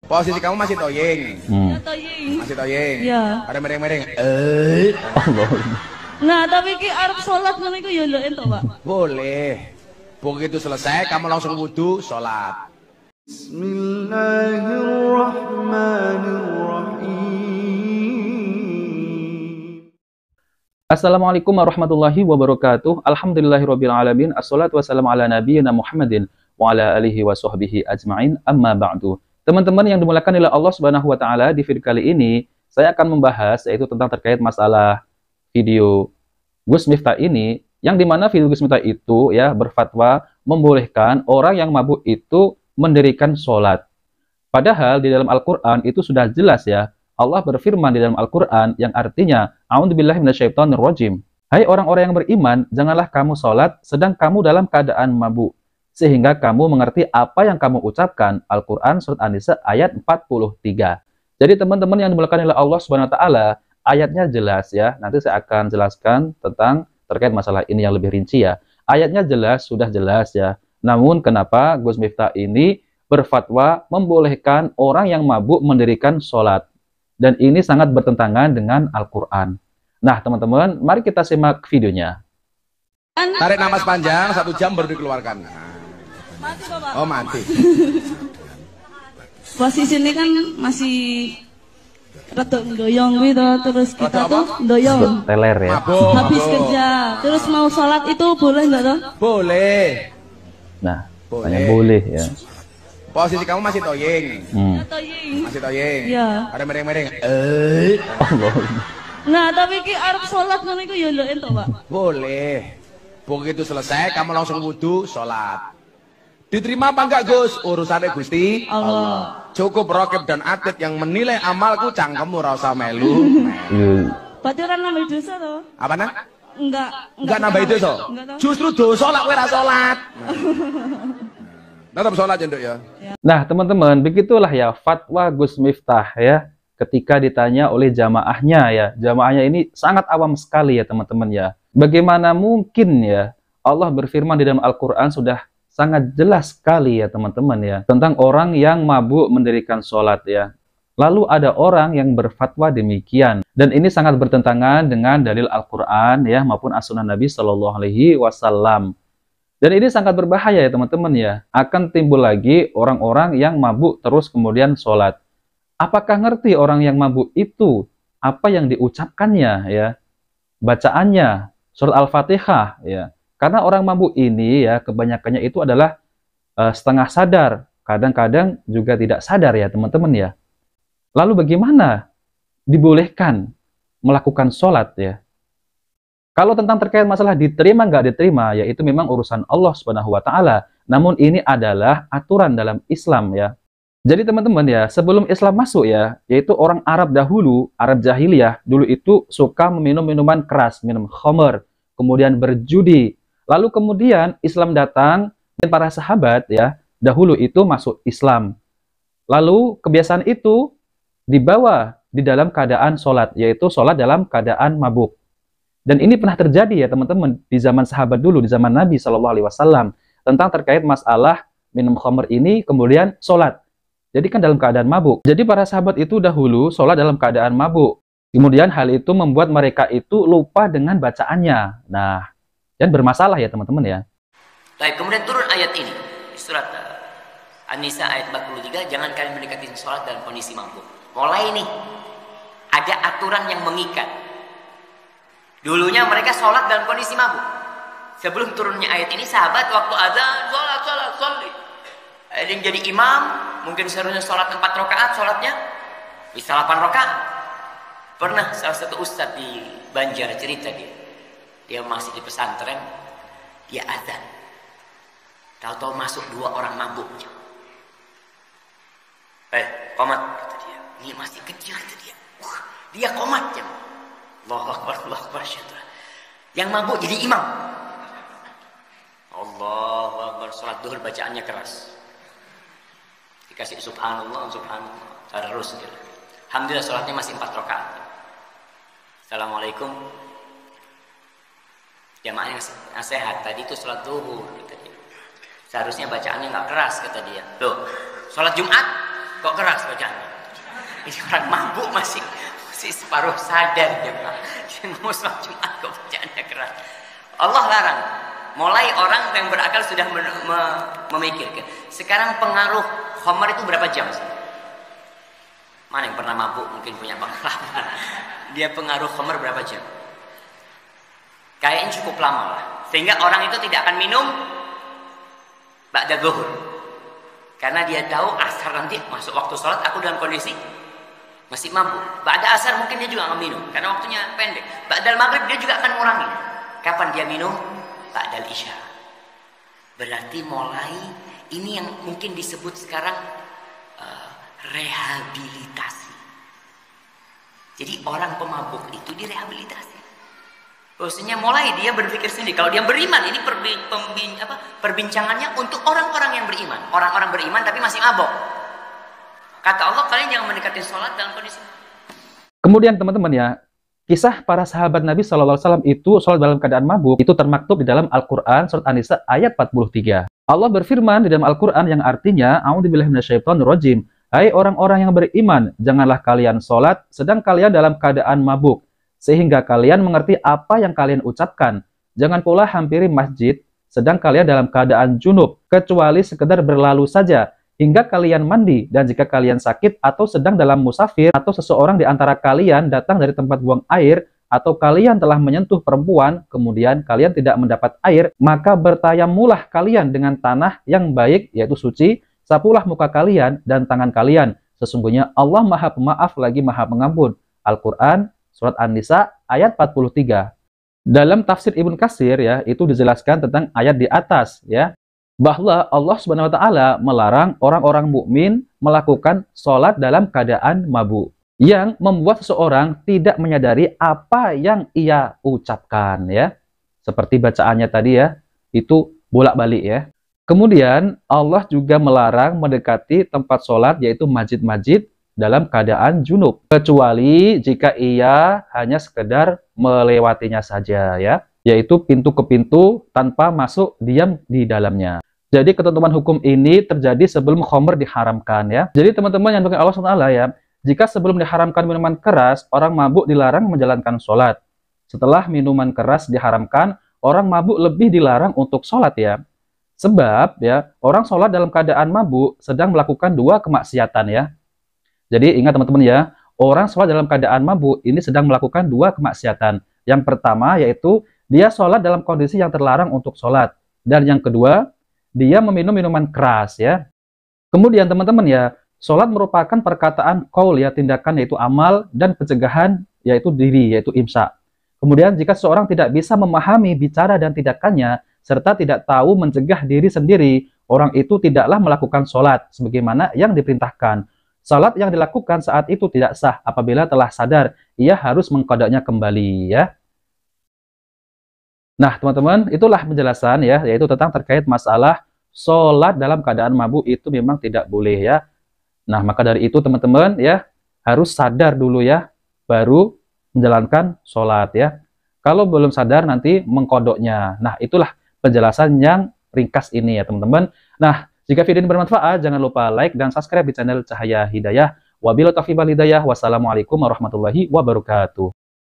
Posisi kamu masih toying. Ya, toying. Masih toying. Ya. Ada mereng-mereng. Allah. Nah, tapi ki arep salat ngono iku ya lho entuk, Pak. Boleh. Begitu selesai kamu langsung wudu, sholat. Bismillahirrahmanirrahim. Assalamualaikum warahmatullahi wabarakatuh. Alhamdulillahirabbil alamin. Assalatu wassalamu ala nabiyyina Muhammadin wa ala alihi wa sahbihi ajmain. Amma ba'du. Teman-teman yang dimuliakan oleh Allah Subhanahu wa taala, di video kali ini saya akan membahas yaitu tentang terkait masalah video Gus Miftah ini, yang dimana video Gus Miftah itu ya berfatwa membolehkan orang yang mabuk itu mendirikan sholat. Padahal di dalam Al-Quran itu sudah jelas ya, Allah berfirman di dalam Al-Quran yang artinya, A'udzubillahi minasyaitonirrajim. Hai orang-orang yang beriman, janganlah kamu sholat sedang kamu dalam keadaan mabuk, sehingga kamu mengerti apa yang kamu ucapkan. Al-Quran surat An-Nisa ayat 43. Jadi teman-teman yang dimuliakan oleh Allah Subhanahu wa taala, ayatnya jelas ya. Nanti saya akan jelaskan tentang terkait masalah ini yang lebih rinci ya. Ayatnya jelas, sudah jelas ya. Namun kenapa Gus Miftah ini berfatwa membolehkan orang yang mabuk mendirikan sholat? Dan ini sangat bertentangan dengan Al-Quran. Nah teman-teman, mari kita simak videonya. Tarik napas panjang 1 jam baru dikeluarkan. Mati, Bapak. Oh, mati. Posisi ini kan masih rada doyong gitu, terus kita Rada apa? tuh doyong. Teler ya. Mabuk, Habis mabuk. kerja, terus mau sholat itu boleh nggak toh? Boleh. Nah, Boleh. hanya boleh ya. Posisi kamu masih toying. Ya, toying. Masih toying. Ya. Ada mereng-mereng. Allah. Nah, tapi ki arep salat ngono iku ya lho entuk, Pak. Boleh. Begitu selesai kamu langsung wudu, sholat. Diterima apa enggak Gus? Urusannya Gusti Allah. Cukup Rokib dan Atid yang menilai amalku, cangkemmu rasa melu. Iya. Berarti orang nambah dosa toh? Apa nak? Enggak Nambah dosa. Enggak toh? Justru dosa lah kowe ra salat. Tetap sholat ya, Nduk ya. Nah teman-teman, begitulah ya fatwa Gus Miftah ya. Ketika ditanya oleh jamaahnya ya. Jamaahnya ini sangat awam sekali ya teman-teman ya. Bagaimana mungkin ya Allah berfirman di dalam Al-Quran sudah sangat jelas sekali ya teman-teman ya, tentang orang yang mabuk mendirikan sholat ya. Lalu ada orang yang berfatwa demikian, dan ini sangat bertentangan dengan dalil Al-Quran ya maupun as-sunnah Nabi Shallallahu Alaihi Wasallam. Dan ini sangat berbahaya ya teman-teman ya. Akan timbul lagi orang-orang yang mabuk terus kemudian sholat. Apakah ngerti orang yang mabuk itu apa yang diucapkannya ya, bacaannya surat Al-Fatihah ya. Karena orang mabuk ini ya kebanyakannya itu adalah setengah sadar, kadang-kadang juga tidak sadar ya teman-teman ya. Lalu bagaimana dibolehkan melakukan sholat ya? Kalau tentang terkait masalah diterima nggak diterima, ya itu memang urusan Allah Subhanahu wa taala. Namun ini adalah aturan dalam Islam ya. Jadi teman-teman ya, sebelum Islam masuk ya, yaitu orang Arab dahulu, Arab jahiliyah dulu itu suka meminum minuman keras, minum khamr, kemudian berjudi. Lalu kemudian Islam datang dan para sahabat ya dahulu itu masuk Islam. Lalu kebiasaan itu dibawa di dalam keadaan sholat, yaitu sholat dalam keadaan mabuk. Dan ini pernah terjadi ya teman-teman di zaman sahabat dulu, di zaman Nabi Shallallahu Alaihi Wasallam, tentang terkait masalah minum khamr ini kemudian sholat. Jadi kan dalam keadaan mabuk. Jadi para sahabat itu dahulu sholat dalam keadaan mabuk. Kemudian hal itu membuat mereka itu lupa dengan bacaannya. Nah, dan bermasalah ya teman-teman ya. Baik, kemudian turun ayat ini surat An-Nisa ayat 43, jangan kalian mendekati sholat dalam kondisi mabuk. Mulai nih ada aturan yang mengikat. Dulunya mereka sholat dalam kondisi mabuk. Sebelum turunnya ayat ini, sahabat waktu azan sholat. Ada yang jadi imam, mungkin seharusnya sholat 4 rakaat, sholatnya bisa 8 rakaat. Pernah salah satu ustadz di Banjar cerita dia masih di pesantren, dia azan. Tahu-tahu masuk 2 orang mabuk. Qomat kata dia. Ini masih kecil kata dia. Dia qomat jam. Allahu Akbar, Allahu Akbar. Yang mabuk jadi imam. Allahu Akbar, salat duhur bacaannya keras. Dikasih subhanallah, subhanallah. Terus gitu. Alhamdulillah salatnya masih 4 rakaat. Assalamualaikum. Jamaah yang sehat tadi itu sholat duhur kata dia. Seharusnya bacaannya nggak keras kata dia. Loh, sholat Jumat kok keras bacaannya. Ini orang mabuk masih separuh sadar dia Pak. Dia ngomong sholat Jumat kok bacaannya keras. Allah larang. Mulai orang yang berakal sudah memikirkan. Sekarang pengaruh khamar itu berapa jam? Mana yang pernah mabuk mungkin punya pengalaman. Dia pengaruh khamar berapa jam? Kayaknya cukup lama lah. Sehingga orang itu tidak akan minum ba'da zuhur. Karena dia tahu asar nanti masuk waktu sholat aku dalam kondisi masih mabuk. Ba'da asar mungkin dia juga akan minum karena waktunya pendek. Ba'dal maghrib dia juga akan ngurangi. Kapan dia minum? Ba'dal isya. Berarti mulai ini yang mungkin disebut sekarang rehabilitasi. Jadi orang pemabuk itu direhabilitasi. Maksudnya mulai dia berpikir sendiri. Kalau dia beriman, ini perbincangannya untuk orang-orang yang beriman. Orang-orang beriman tapi masih mabuk. Kata Allah, kalian jangan mendekati sholat dalam kondisi. Kemudian teman-teman ya, kisah para sahabat Nabi SAW itu sholat dalam keadaan mabuk, itu termaktub di dalam Al-Quran, surat An-Nisa ayat 43. Allah berfirman di dalam Al-Quran yang artinya, A'udzubillahi minasyaitonirrajim. Hai orang-orang yang beriman, janganlah kalian sholat sedang kalian dalam keadaan mabuk, sehingga kalian mengerti apa yang kalian ucapkan. Jangan pula hampiri masjid sedang kalian dalam keadaan junub, kecuali sekedar berlalu saja, hingga kalian mandi. Dan jika kalian sakit atau sedang dalam musafir, atau seseorang di antara kalian datang dari tempat buang air, atau kalian telah menyentuh perempuan, kemudian kalian tidak mendapat air, maka bertayamulah kalian dengan tanah yang baik, yaitu suci, sapulah muka kalian dan tangan kalian. Sesungguhnya Allah Maha Pemaaf lagi Maha Pengampun. Al-Quran, surat An-Nisa, ayat 43. Dalam tafsir Ibnu Katsir ya, itu dijelaskan tentang ayat di atas ya, bahwa Allah Subhanahu wa taala melarang orang-orang mukmin melakukan sholat dalam keadaan mabuk, yang membuat seseorang tidak menyadari apa yang ia ucapkan ya. Seperti bacaannya tadi ya, itu bolak-balik ya. Kemudian Allah juga melarang mendekati tempat sholat yaitu masjid-masjid dalam keadaan junub, kecuali jika ia hanya sekedar melewatinya saja ya, yaitu pintu ke pintu tanpa masuk diam di dalamnya. Jadi ketentuan hukum ini terjadi sebelum khamr diharamkan ya. Jadi teman-teman yang dimuliakan Allah SWT ya, jika sebelum diharamkan minuman keras, orang mabuk dilarang menjalankan sholat. Setelah minuman keras diharamkan, orang mabuk lebih dilarang untuk sholat ya. Sebab ya, orang sholat dalam keadaan mabuk sedang melakukan dua kemaksiatan ya. Jadi ingat teman-teman ya, orang sholat dalam keadaan mabuk ini sedang melakukan dua kemaksiatan. Yang pertama yaitu dia sholat dalam kondisi yang terlarang untuk sholat. Dan yang kedua, dia meminum minuman keras ya. Kemudian teman-teman ya, sholat merupakan perkataan qaul ya, tindakan yaitu amal, dan pencegahan yaitu diri, yaitu imsak. Kemudian jika seseorang tidak bisa memahami bicara dan tindakannya, serta tidak tahu mencegah diri sendiri, orang itu tidaklah melakukan sholat sebagaimana yang diperintahkan. Sholat yang dilakukan saat itu tidak sah. Apabila telah sadar, ia harus mengqadanya kembali ya. Nah teman-teman, itulah penjelasan ya, yaitu tentang terkait masalah sholat dalam keadaan mabuk itu memang tidak boleh ya. Nah maka dari itu teman-teman ya, harus sadar dulu ya, baru menjalankan sholat ya. Kalau belum sadar nanti mengkodoknya. Nah itulah penjelasan yang ringkas ini ya teman-teman. Nah, jika video ini bermanfaat, jangan lupa like dan subscribe di channel Cahaya Hidayah. Wabillahi taufiq wal hidayah. Wassalamualaikum warahmatullahi wabarakatuh.